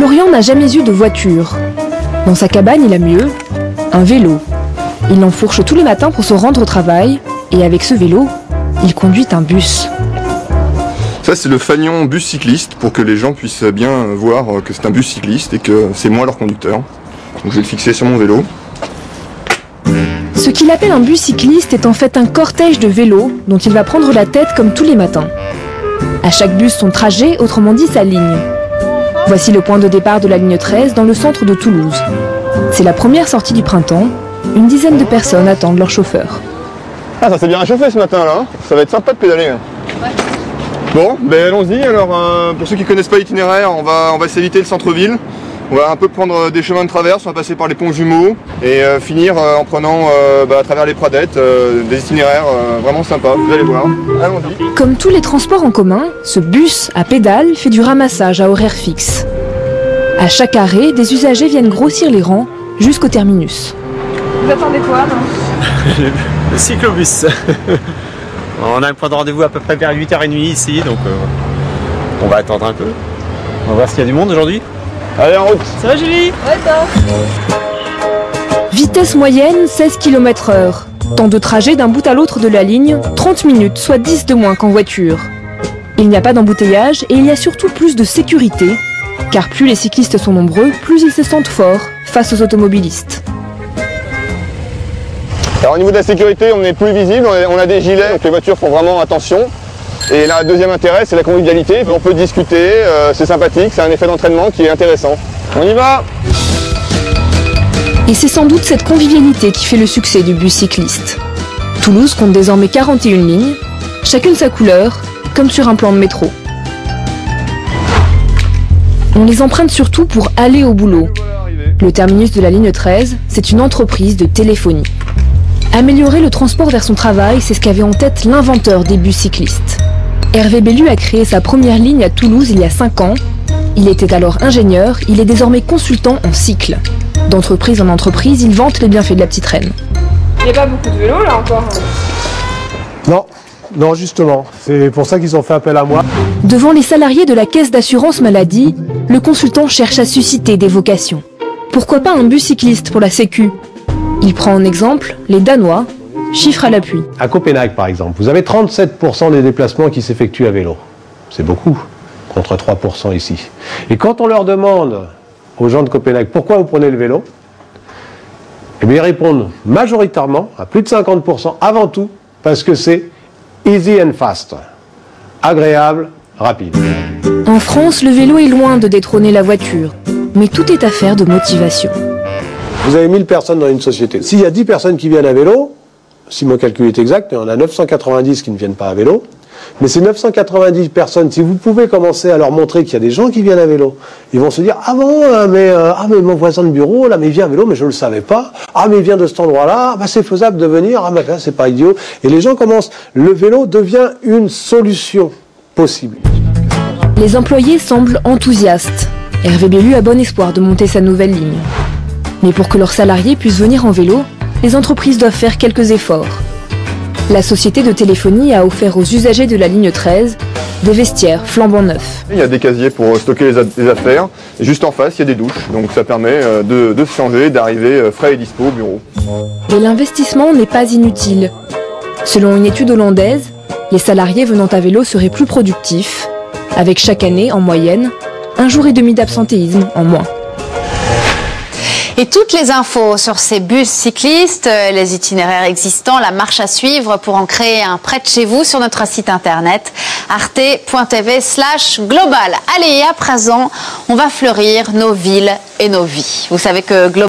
Florian n'a jamais eu de voiture. Dans sa cabane, il a mieux, un vélo. Il l'enfourche tous les matins pour se rendre au travail, et avec ce vélo, il conduit un bus. Ça, c'est le fanion bus cycliste, pour que les gens puissent bien voir que c'est un bus cycliste et que c'est moi leur conducteur. Donc je vais le fixer sur mon vélo. Ce qu'il appelle un bus cycliste est en fait un cortège de vélos dont il va prendre la tête comme tous les matins. À chaque bus son trajet, autrement dit sa ligne. Voici le point de départ de la ligne 13 dans le centre de Toulouse. C'est la première sortie du printemps. Une dizaine de personnes attendent leur chauffeur. Ah, ça s'est bien réchauffé ce matin là, ça va être sympa de pédaler. Ouais. Bon, ben allons-y. Alors pour ceux qui ne connaissent pas l'itinéraire, on va s'éviter le centre-ville. On va un peu prendre des chemins de traverse, on va passer par les ponts jumeaux et finir en prenant à travers les pradettes des itinéraires vraiment sympas, vous allez voir. Allons-y. Comme tous les transports en commun, ce bus à pédales fait du ramassage à horaire fixe. À chaque arrêt, des usagers viennent grossir les rangs jusqu'au terminus. Vous attendez quoi, non? Le cyclobus. On a un point de rendez-vous à peu près vers 8h30 ici, donc on va attendre un peu. On va voir s'il y a du monde aujourd'hui. Allez, en route. Ça va, Julie? Ouais, ça. Vitesse moyenne, 16 km/h. Temps de trajet d'un bout à l'autre de la ligne, 30 minutes, soit 10 de moins qu'en voiture. Il n'y a pas d'embouteillage et il y a surtout plus de sécurité, car plus les cyclistes sont nombreux, plus ils se sentent forts face aux automobilistes. Alors au niveau de la sécurité, on est plus visible, on a des gilets, donc les voitures font vraiment attention. Et là, le deuxième intérêt, c'est la convivialité. On peut discuter, c'est sympathique, c'est un effet d'entraînement qui est intéressant. On y va! Et c'est sans doute cette convivialité qui fait le succès du bus cycliste. Toulouse compte désormais 41 lignes, chacune sa couleur, comme sur un plan de métro. On les emprunte surtout pour aller au boulot. Le terminus de la ligne 13, c'est une entreprise de téléphonie. Améliorer le transport vers son travail, c'est ce qu'avait en tête l'inventeur des bus cyclistes. Hervé Bellu a créé sa première ligne à Toulouse il y a 5 ans. Il était alors ingénieur, il est désormais consultant en cycle. D'entreprise en entreprise, il vante les bienfaits de la petite reine. Il n'y a pas beaucoup de vélos là encore. Non, justement. C'est pour ça qu'ils ont fait appel à moi. Devant les salariés de la caisse d'assurance maladie, le consultant cherche à susciter des vocations. Pourquoi pas un bus cycliste pour la Sécu? Il prend en exemple les Danois, chiffre à l'appui. À Copenhague, par exemple, vous avez 37% des déplacements qui s'effectuent à vélo. C'est beaucoup, contre 3% ici. Et quand on leur demande aux gens de Copenhague pourquoi vous prenez le vélo, eh bien ils répondent majoritairement, à plus de 50%, avant tout, parce que c'est easy and fast. Agréable, rapide. En France, le vélo est loin de détrôner la voiture. Mais tout est affaire de motivation. Vous avez 1000 personnes dans une société. S'il y a 10 personnes qui viennent à vélo, si mon calcul est exact, il y en a 990 qui ne viennent pas à vélo. Mais ces 990 personnes, si vous pouvez commencer à leur montrer qu'il y a des gens qui viennent à vélo, ils vont se dire « Ah bon, mais mon voisin de bureau, là, mais il vient à vélo, mais je ne le savais pas. Ah, mais il vient de cet endroit-là, bah, c'est faisable de venir. Ah, ben, c'est pas idiot. » Et les gens commencent. Le vélo devient une solution possible. Les employés semblent enthousiastes. Hervé Bellu a bon espoir de monter sa nouvelle ligne. Mais pour que leurs salariés puissent venir en vélo, les entreprises doivent faire quelques efforts. La société de téléphonie a offert aux usagers de la ligne 13 des vestiaires flambant neufs. Il y a des casiers pour stocker les affaires. Et juste en face, il y a des douches. Donc ça permet de se changer, d'arriver frais et dispo au bureau. Et l'investissement n'est pas inutile. Selon une étude hollandaise, les salariés venant à vélo seraient plus productifs, avec chaque année, en moyenne, 1 jour et demi d'absentéisme en moins. Et toutes les infos sur ces bus cyclistes, les itinéraires existants, la marche à suivre pour en créer un près de chez vous sur notre site internet arte.tv/global. Allez, à présent, on va fleurir nos villes et nos vies. Vous savez que Global